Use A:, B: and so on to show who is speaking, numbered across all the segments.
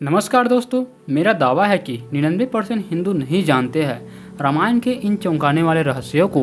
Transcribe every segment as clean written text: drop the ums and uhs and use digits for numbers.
A: नमस्कार दोस्तों, मेरा दावा है कि 99% हिंदू नहीं जानते हैं रामायण के इन चौंकाने वाले रहस्यों को।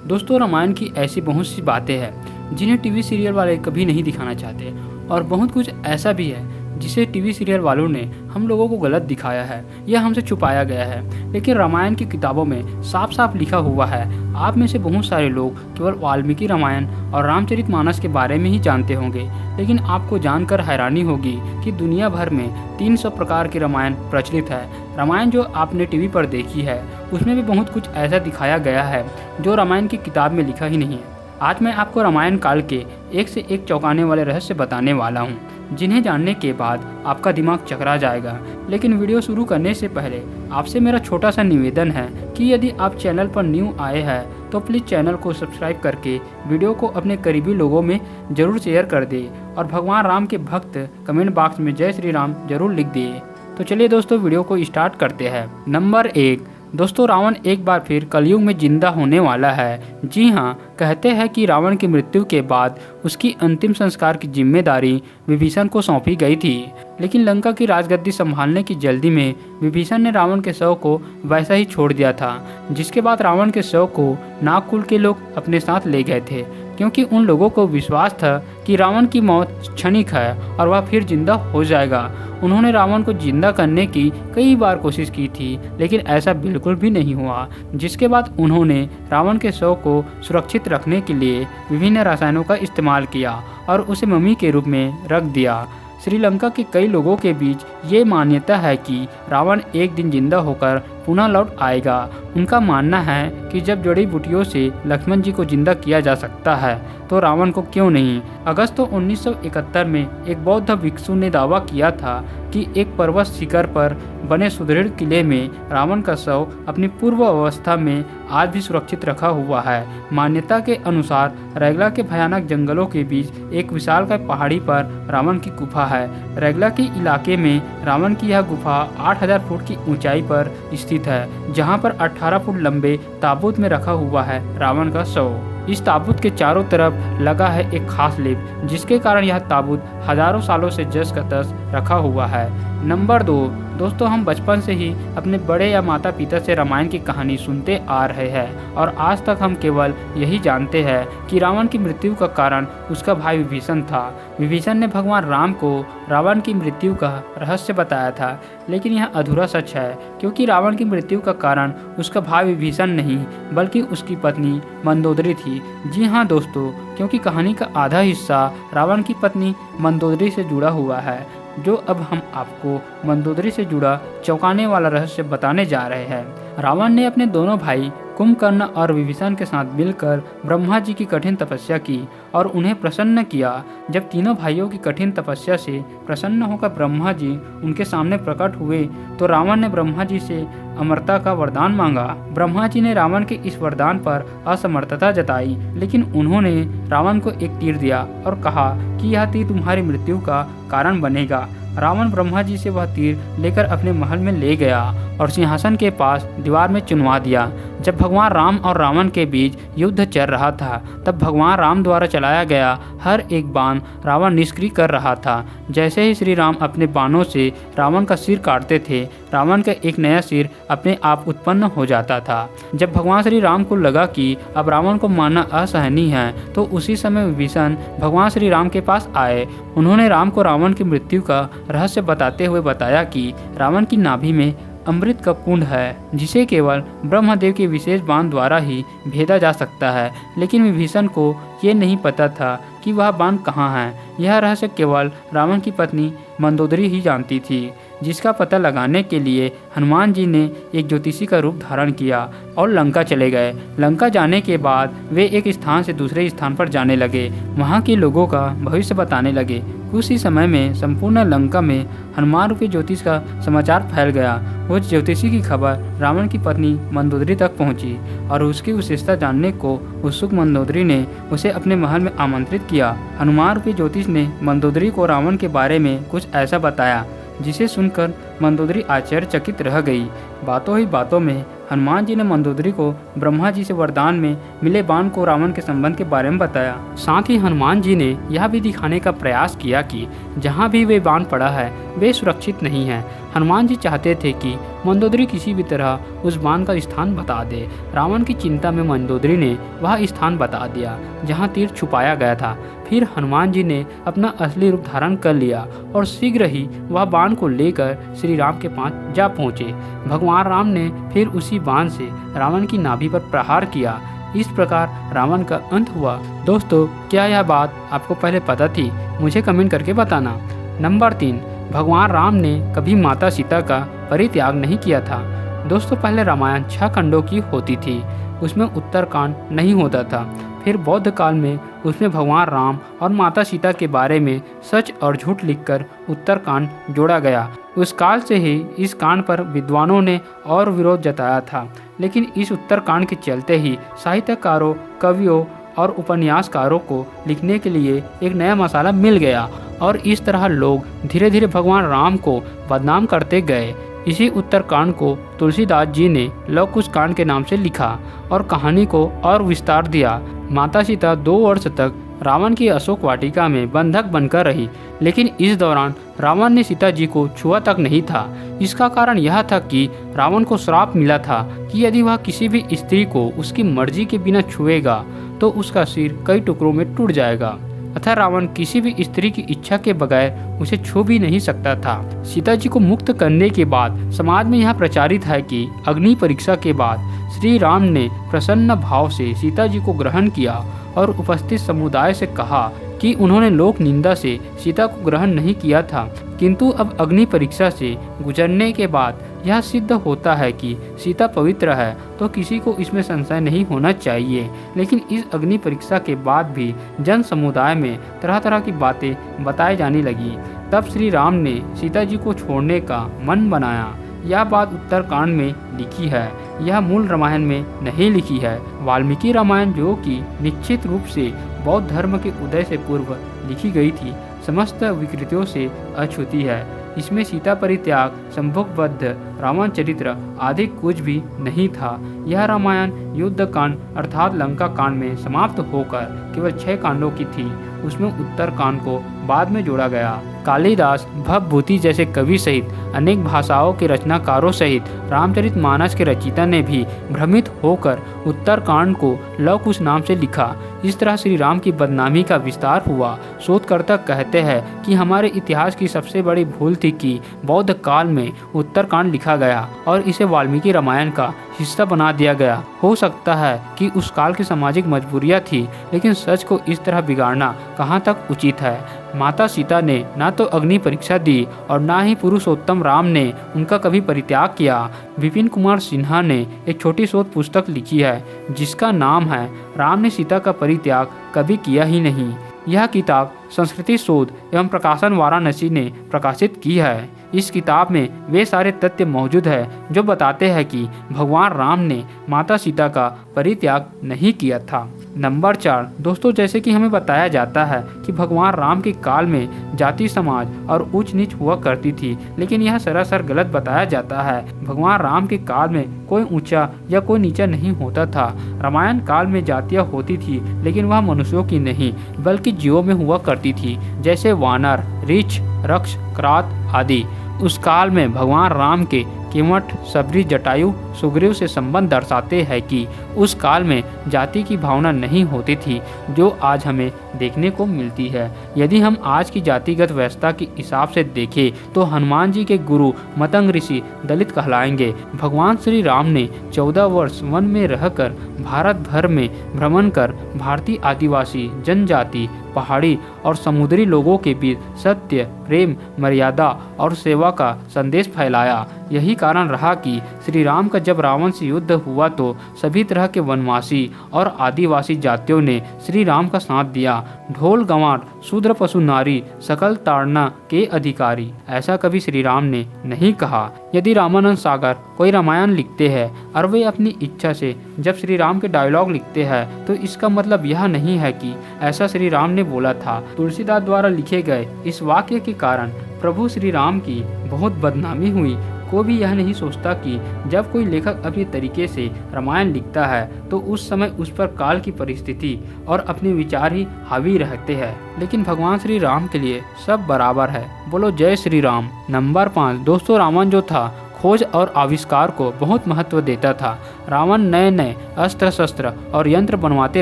A: दोस्तों, रामायण की ऐसी बहुत सी बातें हैं जिन्हें टीवी सीरियल वाले कभी नहीं दिखाना चाहते, और बहुत कुछ ऐसा भी है जिसे टीवी सीरियल वालों ने हम लोगों को गलत दिखाया है या हमसे छुपाया गया है। लेकिन रामायण की किताबों में साफ साफ लिखा हुआ है। आप में से बहुत सारे लोग केवल वाल्मीकि रामायण और रामचरितमानस के बारे में ही जानते होंगे, लेकिन आपको जानकर हैरानी होगी कि दुनिया भर में 300 प्रकार की रामायण प्रचलित है। रामायण जो आपने टीवी पर देखी है उसमें भी बहुत कुछ ऐसा दिखाया गया है जो रामायण की किताब में लिखा ही नहीं है। आज मैं आपको रामायण काल के एक से एक चौंकाने वाले रहस्य बताने वाला हूँ, जिन्हें जानने के बाद आपका दिमाग चकरा जाएगा। लेकिन वीडियो शुरू करने से पहले आपसे मेरा छोटा सा निवेदन है कि यदि आप चैनल पर न्यू आए हैं तो प्लीज़ चैनल को सब्सक्राइब करके वीडियो को अपने करीबी लोगों में ज़रूर शेयर कर दे, और भगवान राम के भक्त कमेंट बॉक्स में जय श्री राम जरूर लिख दिए। तो चलिए दोस्तों, वीडियो को स्टार्ट करते हैं। नंबर 1, दोस्तों, रावण एक बार फिर कलयुग में जिंदा होने वाला है। जी हाँ, कहते हैं कि रावण की मृत्यु के बाद उसकी अंतिम संस्कार की जिम्मेदारी विभीषण को सौंपी गई थी, लेकिन लंका की राजगद्दी संभालने की जल्दी में विभीषण ने रावण के शव को वैसा ही छोड़ दिया था। जिसके बाद रावण के शव को नाग कुल के लोग अपने साथ ले गए थे, क्योंकि उन लोगों को विश्वास था कि रावण की मौत क्षणिक है और वह फिर जिंदा हो जाएगा। उन्होंने रावण को जिंदा करने की कई बार कोशिश की थी, लेकिन ऐसा बिल्कुल भी नहीं हुआ। जिसके बाद उन्होंने रावण के शव को सुरक्षित रखने के लिए विभिन्न रसायनों का इस्तेमाल किया और उसे मम्मी के रूप में रख दिया। श्रीलंका के कई लोगों के बीच ये मान्यता है कि रावण एक दिन जिंदा होकर पुनः लौट आएगा। उनका मानना है कि जब जड़ी बूटियों से लक्ष्मण जी को जिंदा किया जा सकता है तो रावण को क्यों नहीं। अगस्त 1971 में एक बौद्ध भिक्षु ने दावा किया था कि एक पर्वत शिखर पर बने सुदृढ़ किले में रावण का शव अपनी पूर्व अवस्था में आज भी सुरक्षित रखा हुआ है। मान्यता के अनुसार रैगला के भयानक जंगलों के बीच एक विशालकाय पहाड़ी पर रावण की गुफा है। रैगला के इलाके में रावण की यह गुफा 8000 फुट की ऊंचाई पर स्थित है, जहां पर 18 फुट लंबे ताबूत में रखा हुआ है रावण का शव। इस ताबूत के चारों तरफ लगा है एक खास लेप, जिसके कारण यह ताबूत हजारों सालों से जस का तस रखा हुआ है। नंबर 2, दोस्तों, हम बचपन से ही अपने बड़े या माता पिता से रामायण की कहानी सुनते आ रहे हैं, और आज तक हम केवल यही जानते हैं कि रावण की मृत्यु का कारण उसका भाई विभीषण था। विभीषण ने भगवान राम को रावण की मृत्यु का रहस्य बताया था, लेकिन यह अधूरा सच है, क्योंकि रावण की मृत्यु का कारण उसका भाई विभीषण नहीं बल्कि उसकी पत्नी मंदोदरी थी। जी हाँ दोस्तों, क्योंकि कहानी का आधा हिस्सा रावण की पत्नी मंदोदरी से जुड़ा हुआ है, जो अब हम आपको मंदोदरी से जुड़ा चौंकाने वाला रहस्य बताने जा रहे हैं। रावण ने अपने दोनों भाई कुंभकर्ण और विभीषण के साथ मिलकर ब्रह्मा जी की कठिन तपस्या की और उन्हें प्रसन्न किया। जब तीनों भाइयों की कठिन तपस्या से प्रसन्न होकर ब्रह्मा जी उनके सामने प्रकट हुए तो रावण ने ब्रह्मा जी से अमरता का वरदान मांगा। ब्रह्मा जी ने रावण के इस वरदान पर असमर्थता जताई, लेकिन उन्होंने रावण को एक तीर दिया और कहा कि यह तीर तुम्हारी मृत्यु का कारण बनेगा। रावण ब्रह्मा जी से वह तीर लेकर अपने महल में ले गया और सिंहासन के पास दीवार में चुनवा दिया। जब भगवान राम और रावण के बीच युद्ध चल रहा था, तब भगवान राम द्वारा चलाया गया हर एक बाण रावण निष्क्रिय कर रहा था। जैसे ही श्री राम अपने बाणों से रावण का सिर काटते थे, रावण का एक नया सिर अपने आप उत्पन्न हो जाता था। जब भगवान श्री राम को लगा कि अब रावण को मारना असहनीय है, तो उसी समय विभीषण भगवान श्री राम के पास आए। उन्होंने राम को रावण की मृत्यु का रहस्य बताते हुए बताया कि रावण की नाभि में अमृत का कुंड है, जिसे केवल ब्रह्मदेव के विशेष बाण द्वारा ही भेदा जा सकता है। लेकिन विभीषण को ये नहीं पता था कि वह बाण कहाँ है। यह रहस्य केवल रावण की पत्नी मंदोदरी ही जानती थी, जिसका पता लगाने के लिए हनुमान जी ने एक ज्योतिषी का रूप धारण किया और लंका चले गए। लंका जाने के बाद वे एक स्थान से दूसरे स्थान पर जाने लगे, वहाँ के लोगों का भविष्य बताने लगे। कुछ ही समय में संपूर्ण लंका में हनुमान रूपी ज्योतिष का समाचार फैल गया। उस ज्योतिषी की खबर रावण की पत्नी मंदोदरी तक पहुंची, और उसकी विशेषता जानने को उत्सुक मंदोदरी ने उसे अपने महल में आमंत्रित किया। हनुमान रूपी ज्योतिष ने मंदोदरी को रावण के बारे में कुछ ऐसा बताया जिसे सुनकर मंदोदरी आश्चर्यचकित रह गई। बातों ही बातों में हनुमान जी ने मंदोदरी को ब्रह्मा जी से वरदान में मिले बाण को रावण के संबंध के बारे में बताया। साथ ही हनुमान जी ने यह भी दिखाने का प्रयास किया कि जहाँ भी वे बाण पड़ा है वे सुरक्षित नहीं हैं। हनुमान जी चाहते थे कि मंदोदरी किसी भी तरह उस बाण का स्थान बता दे। रावण की चिंता में मंदोदरी ने वह स्थान बता दिया जहाँ तीर छुपाया गया था। फिर हनुमान जी ने अपना असली रूप धारण कर लिया और शीघ्र ही वह बाण को लेकर श्री राम के पास जा पहुँचे। भगवान राम ने फिर उसी बाण से रावण की नाभि पर प्रहार किया। इस प्रकार रावण का अंत हुआ। दोस्तों, क्या यह बात आपको पहले पता थी? मुझे कमेंट करके बताना। नंबर 3, भगवान राम ने कभी माता सीता का परित्याग नहीं किया था। दोस्तों, पहले रामायण 6 खंडों की होती थी, उसमें उत्तरकांड नहीं होता था। फिर बौद्ध काल में उसमें भगवान राम और माता सीता के बारे में सच और झूठ लिखकर उत्तरकांड जोड़ा गया। उस काल से ही इस कांड पर विद्वानों ने और विरोध जताया था, लेकिन इस उत्तरकांड के चलते ही साहित्यकारों, कवियों और उपन्यासकारों को लिखने के लिए एक नया मसाला मिल गया और इस तरह लोग धीरे धीरे भगवान राम को बदनाम करते गए। इसी उत्तरकांड को तुलसीदास जी ने लव कुश कांड के नाम से लिखा और कहानी को और विस्तार दिया। माता सीता 2 वर्ष तक रावण की अशोक वाटिका में बंधक बनकर रही, लेकिन इस दौरान रावण ने सीता जी को छुआ तक नहीं था। इसका कारण यह था कि रावण को श्राप मिला था कि यदि वह किसी भी स्त्री को उसकी मर्जी के बिना छुएगा तो उसका सिर कई टुकड़ों में टूट जाएगा। अतः रावण किसी भी स्त्री की इच्छा के बगैर उसे छू भी नहीं सकता था। सीता जी को मुक्त करने के बाद समाज में यह प्रचारित है कि अग्नि परीक्षा के बाद श्री राम ने प्रसन्न भाव से सीता जी को ग्रहण किया और उपस्थित समुदाय से कहा कि उन्होंने लोक निंदा से सीता को ग्रहण नहीं किया था, किंतु अब अग्नि परीक्षा से गुजरने के बाद यह सिद्ध होता है कि सीता पवित्र है, तो किसी को इसमें संशय नहीं होना चाहिए। लेकिन इस अग्नि परीक्षा के बाद भी जन समुदाय में तरह तरह की बातें बताई जाने लगी। तब श्री राम ने सीता जी को छोड़ने का मन बनाया। यह बात उत्तरकांड में लिखी है, यह मूल रामायण में नहीं लिखी है। वाल्मीकि रामायण, जो कि निश्चित रूप से बौद्ध धर्म के उदय से पूर्व लिखी गई थी, समस्त विकृतियों से अछूती है। इसमें सीता परित्याग, संभोगबद्ध रावण चरित्र आदि कुछ भी नहीं था। यह रामायण युद्ध कांड अर्थात लंका कांड में समाप्त होकर केवल 6 कांडों की थी। उसमें उत्तर कांड को बाद में जोड़ा गया। कालिदास, भवभूति जैसे कवि सहित अनेक भाषाओं के रचनाकारों सहित रामचरितमानस के रचयिता ने भी भ्रमित होकर उत्तरकांड को लव कुश नाम से लिखा। इस तरह श्री राम की बदनामी का विस्तार हुआ। शोधकर्ता कहते हैं कि हमारे इतिहास की सबसे बड़ी भूल थी कि बौद्ध काल में उत्तरकांड लिखा गया और इसे वाल्मीकि रामायण का हिस्सा बना दिया गया। हो सकता है कि उस काल की सामाजिक मजबूरियां थी, लेकिन सच को इस तरह बिगाड़ना कहाँ तक उचित है। माता सीता ने ना तो अग्नि परीक्षा दी और ना ही पुरुषोत्तम राम ने उनका कभी परित्याग किया। विपिन कुमार सिन्हा ने एक छोटी शोध पुस्तक लिखी है जिसका नाम है राम ने सीता का परित्याग कभी किया ही नहीं। यह किताब संस्कृति शोध एवं प्रकाशन वाराणसी ने प्रकाशित की है। इस किताब में वे सारे तथ्य मौजूद है जो बताते हैं कि भगवान राम ने माता सीता का परित्याग नहीं किया था। नंबर 4, दोस्तों, जैसे कि हमें बताया जाता है कि भगवान राम के काल में जाति समाज और ऊंच नीच हुआ करती थी, लेकिन यह सरासर गलत बताया जाता है। भगवान राम के काल में कोई ऊंचा या कोई नीचा नहीं होता था। रामायण काल में जातियाँ होती थी, लेकिन वह मनुष्यों की नहीं बल्कि जीवों में हुआ करती थी, जैसे वानर, रीछ, रक्ष, क्रात आदि। उस काल में भगवान राम के केवट, सबरी, जटायु, सुग्रीव से संबंध दर्शाते हैं कि उस काल में जाति की भावना नहीं होती थी जो आज हमें देखने को मिलती है। यदि हम आज की जातिगत व्यवस्था के हिसाब से देखें तो हनुमान जी के गुरु मतंग ऋषि दलित कहलाएंगे। भगवान श्री राम ने 14 वर्ष वन में रहकर भारत भर में भ्रमण कर भारतीय आदिवासी जनजाति, पहाड़ी और समुद्री लोगों के बीच सत्य, प्रेम, मर्यादा और सेवा का संदेश फैलाया। यही कारण रहा कि श्री राम का जब रावण से युद्ध हुआ तो सभी तरह के वनवासी और आदिवासी जातियों ने श्री राम का साथ दिया। ढोल गंवार, शूद्र, पशु, नारी, सकल ताड़ना के अधिकारी, ऐसा कभी श्री राम ने नहीं कहा। यदि रामानंद सागर कोई रामायण लिखते हैं और वे अपनी इच्छा से जब श्री राम के डायलॉग लिखते हैं तो इसका मतलब यह नहीं है कि ऐसा श्री राम ने बोला था। तुलसीदास द्वारा लिखे गए इस वाक्य के कारण प्रभु श्री राम की बहुत बदनामी हुई। कोई भी यह नहीं सोचता कि जब कोई लेखक अपने तरीके से रामायण लिखता है तो उस समय उस पर काल की परिस्थिति और अपने विचार ही हावी रहते हैं। लेकिन भगवान श्री राम के लिए सब बराबर है। बोलो जय श्री राम। नंबर 5, दोस्तों रावण जो था खोज और आविष्कार को बहुत महत्व देता था। रावण नए नए अस्त्र शस्त्र और यंत्र बनवाते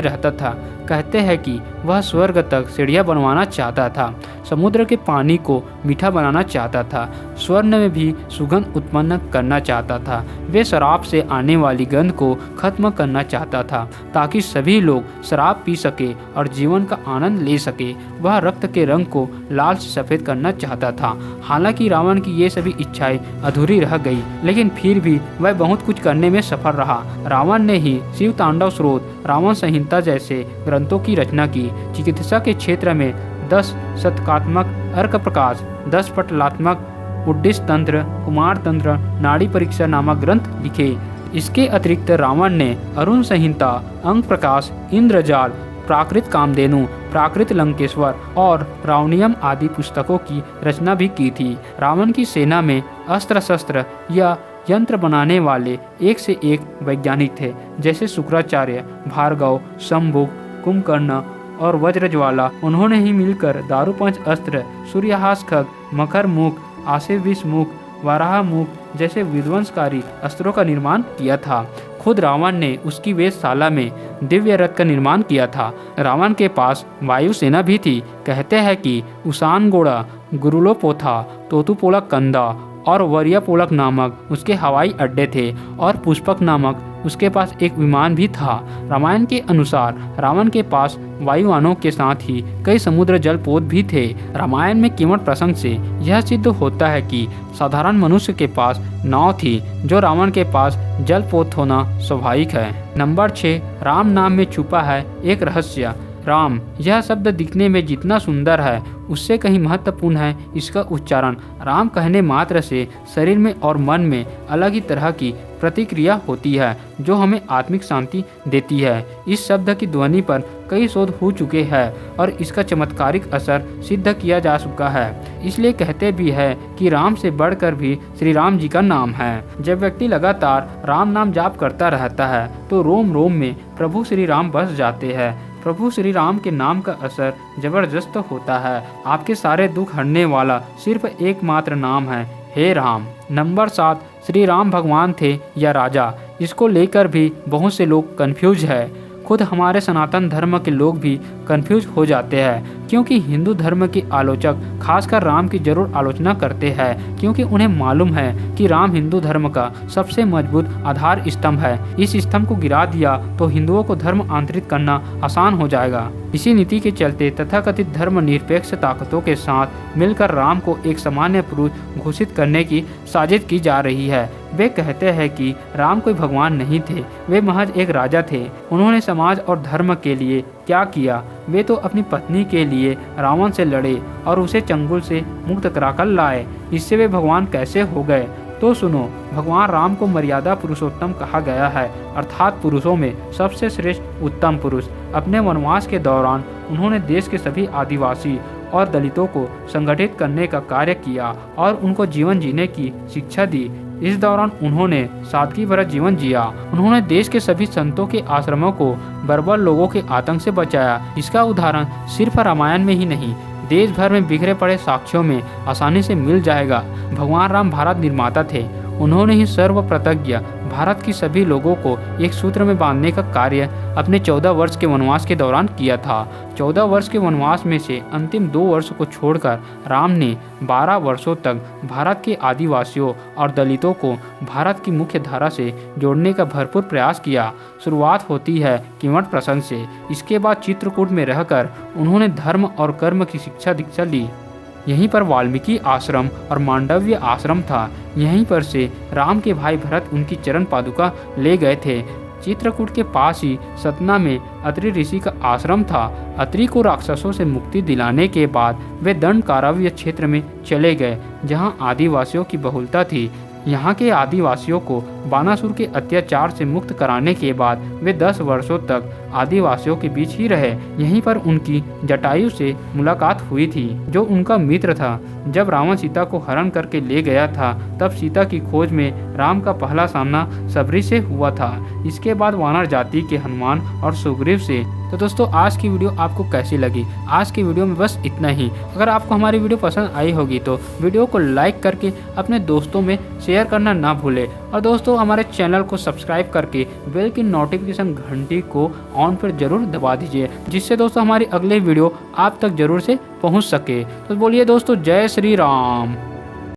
A: रहता था। कहते हैं कि वह स्वर्ग तक सीढ़ियाँ बनवाना चाहता था, समुद्र के पानी को मीठा बनाना चाहता था, स्वर्ण में भी सुगंध उत्पन्न करना चाहता था। वे शराब से आने वाली गंध को खत्म करना चाहता था ताकि सभी लोग शराब पी सके और जीवन का आनंद ले सके। वह रक्त के रंग को लाल से सफ़ेद करना चाहता था। हालांकि रावण की ये सभी इच्छाएं अधूरी रह गई, लेकिन फिर भी वह बहुत कुछ करने में सफल रहा। रावण ने ही शिव तांडव स्रोत, रावण संहिता जैसे ग्रंथों की रचना की। चिकित्सा के क्षेत्र में 10 शतकात्मक अर्क प्रकाश, 10 पटलात्मक उद्दिष्ट तंत्र, कुमार तंत्र, नाड़ी परीक्षा नामक ग्रंथ लिखे। इसके अतिरिक्त रावण ने अरुण संहिता, अंग प्रकाश, इंद्रजाल, प्राकृत कामधेनु, प्राकृत लंकेश्वर और रावणियम आदि पुस्तकों की रचना भी की थी। रावण की सेना में अस्त्र शस्त्र या यंत्र बनाने वाले एक से एक वैज्ञानिक थे, जैसे शुक्राचार्य, भार्गव, शंभु, कुंभकर्ण और वज्रज्वाला। उन्होंने ही मिलकर दारूपंच अस्त्र, सूर्यहास खग, मकर मुख, आशिव विष मुख, वाराह मुख जैसे विध्वंसकारी अस्त्रों का निर्माण किया था। खुद रावण ने उसकी वेधशाला में दिव्य रथ का निर्माण किया था। रावण के पास वायुसेना भी थी। कहते हैं कि उसानगोड़ा, गुरुलोपोथा, तोतुपोला कंदा और वरियापोलक नामक उसके हवाई अड्डे थे और पुष्पक नामक उसके पास एक विमान भी था। रामायण के अनुसार रावण के पास वायुयानों के साथ ही कई समुद्र जलपोत भी थे। रामायण में कीमत प्रसंग से यह सिद्ध होता है कि साधारण मनुष्य के पास नाव थी, जो रावण के पास जलपोत होना स्वाभाविक है। नंबर 6, राम नाम में छुपा है एक रहस्य। राम यह शब्द दिखने में जितना सुंदर है उससे कहीं महत्वपूर्ण है इसका उच्चारण। राम कहने मात्र से शरीर में और मन में अलग ही तरह की प्रतिक्रिया होती है जो हमें आत्मिक शांति देती है। इस शब्द की ध्वनि पर कई शोध हो चुके हैं और इसका चमत्कारिक असर सिद्ध किया जा चुका है। इसलिए कहते भी है कि राम से बढ़कर भी श्री राम जी का नाम है। जब व्यक्ति लगातार राम नाम जाप करता रहता है तो रोम रोम में प्रभु श्री राम बस जाते हैं। प्रभु श्री राम के नाम का असर जबरदस्त होता है। आपके सारे दुख हरने वाला सिर्फ एकमात्र नाम है, हे राम। नंबर 7, श्री राम भगवान थे या राजा, इसको लेकर भी बहुत से लोग कंफ्यूज है। खुद हमारे सनातन धर्म के लोग भी कंफ्यूज हो जाते हैं, क्योंकि हिंदू धर्म के आलोचक खासकर राम की जरूर आलोचना करते हैं, क्योंकि उन्हें मालूम है कि राम हिंदू धर्म का सबसे मजबूत आधार स्तंभ है। इस स्तंभ को गिरा दिया तो हिंदुओं को धर्म आंतरिक करना आसान हो जाएगा। इसी नीति के चलते तथाकथित धर्म निरपेक्ष ताकतों के साथ मिलकर राम को एक सामान्य पुरुष घोषित करने की साजिश की जा रही है। वे कहते हैं कि राम कोई भगवान नहीं थे, वे महज एक राजा थे। उन्होंने समाज और धर्म के लिए क्या किया? वे तो अपनी पत्नी के लिए रावण से लड़े और उसे चंगुल से मुक्त कराकर लाए। इससे वे भगवान कैसे हो गए? तो सुनो, भगवान राम को मर्यादा पुरुषोत्तम कहा गया है, अर्थात पुरुषों में सबसे श्रेष्ठ उत्तम पुरुष। अपने वनवास के दौरान उन्होंने देश के सभी आदिवासी और दलितों को संगठित करने का कार्य किया और उनको जीवन जीने की शिक्षा दी। इस दौरान उन्होंने सादगी भरा जीवन जिया। उन्होंने देश के सभी संतों के आश्रमों को बर्बर लोगों के आतंक से बचाया। इसका उदाहरण सिर्फ रामायण में ही नहीं, देश भर में बिखरे पड़े साक्ष्यों में आसानी से मिल जाएगा। भगवान राम भारत निर्माता थे। उन्होंने ही सर्वप्रतज्ञ भारत की सभी लोगों को एक सूत्र में बांधने का कार्य अपने 14 वर्ष के वनवास के दौरान किया था। 14 वर्ष के वनवास में से अंतिम 2 वर्ष को छोड़कर राम ने 12 वर्षों तक भारत के आदिवासियों और दलितों को भारत की मुख्य धारा से जोड़ने का भरपूर प्रयास किया। शुरुआत होती है किमठ प्रसंग से। इसके बाद चित्रकूट में रहकर उन्होंने धर्म और कर्म की शिक्षा दीक्षा ली। यहीं पर वाल्मीकि आश्रम और मांडव्य आश्रम था। यहीं पर से राम के भाई भरत उनकी चरण पादुका ले गए थे। चित्रकूट के पास ही सतना में अत्रि ऋषि का आश्रम था। अत्रि को राक्षसों से मुक्ति दिलाने के बाद वे दंड काराव्य क्षेत्र में चले गए, जहां आदिवासियों की बहुलता थी। यहाँ के आदिवासियों को बानासुर के अत्याचार से मुक्त कराने के बाद वे 10 वर्षों तक आदिवासियों के बीच ही रहे। यहीं पर उनकी जटायु से मुलाकात हुई थी, जो उनका मित्र था। जब रावण सीता को हरण करके ले गया था, तब सीता की खोज में राम का पहला सामना सबरी से हुआ था। इसके बाद वानर जाति के हनुमान और सुग्रीव से। तो दोस्तों, आज की वीडियो आपको कैसी लगी? आज की वीडियो में बस इतना ही। अगर आपको हमारी वीडियो पसंद आई होगी तो वीडियो को लाइक करके अपने दोस्तों में शेयर करना ना भूलें। और दोस्तों, हमारे चैनल को सब्सक्राइब करके बेल की नोटिफिकेशन घंटी को ऑन पर जरूर दबा दीजिए, जिससे दोस्तों हमारी अगले वीडियो आप तक जरूर से पहुंच सके। तो बोलिए दोस्तों, जय श्री राम।